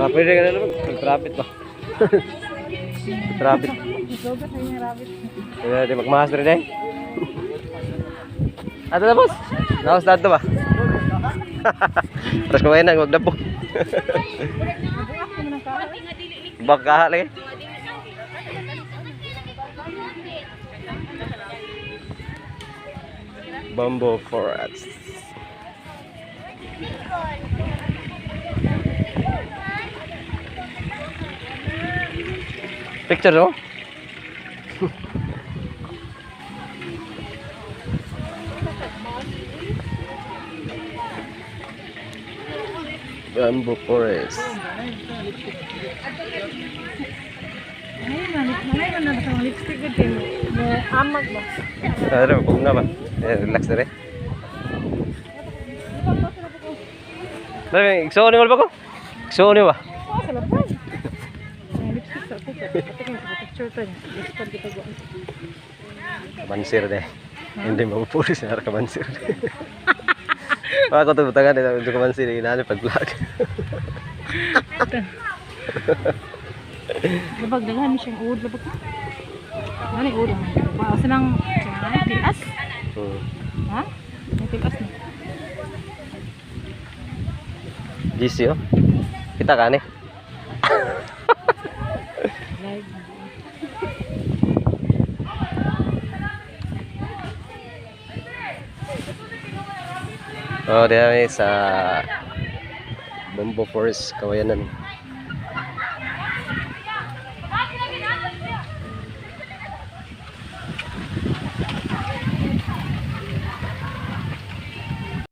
Pwede ka na naman. Mag-traffic ba? Traffic. Pwede magmahas rin eh. Ato na boss. Nakas na ito ba? Terus kumain na. Huwag na po. Baka lagi. Bamboo forest. Picture no? Bamboo forest. Amag ba? Ano, kung na ba? Relax na rin. Ikso ni mo ba ko? Ikso ni ba? Mansir deh. Hindi mapupulis na ka mansir. Ako to butangan dito ka mansir inaan pag-vlog. Labag daghan mi siyang uod labag. Ano uod? Ba sa nang tilas? Ha? Tilas na. GC oh. Kita ka ni. Oh, dia sa Bamboo Forest Kawayanan.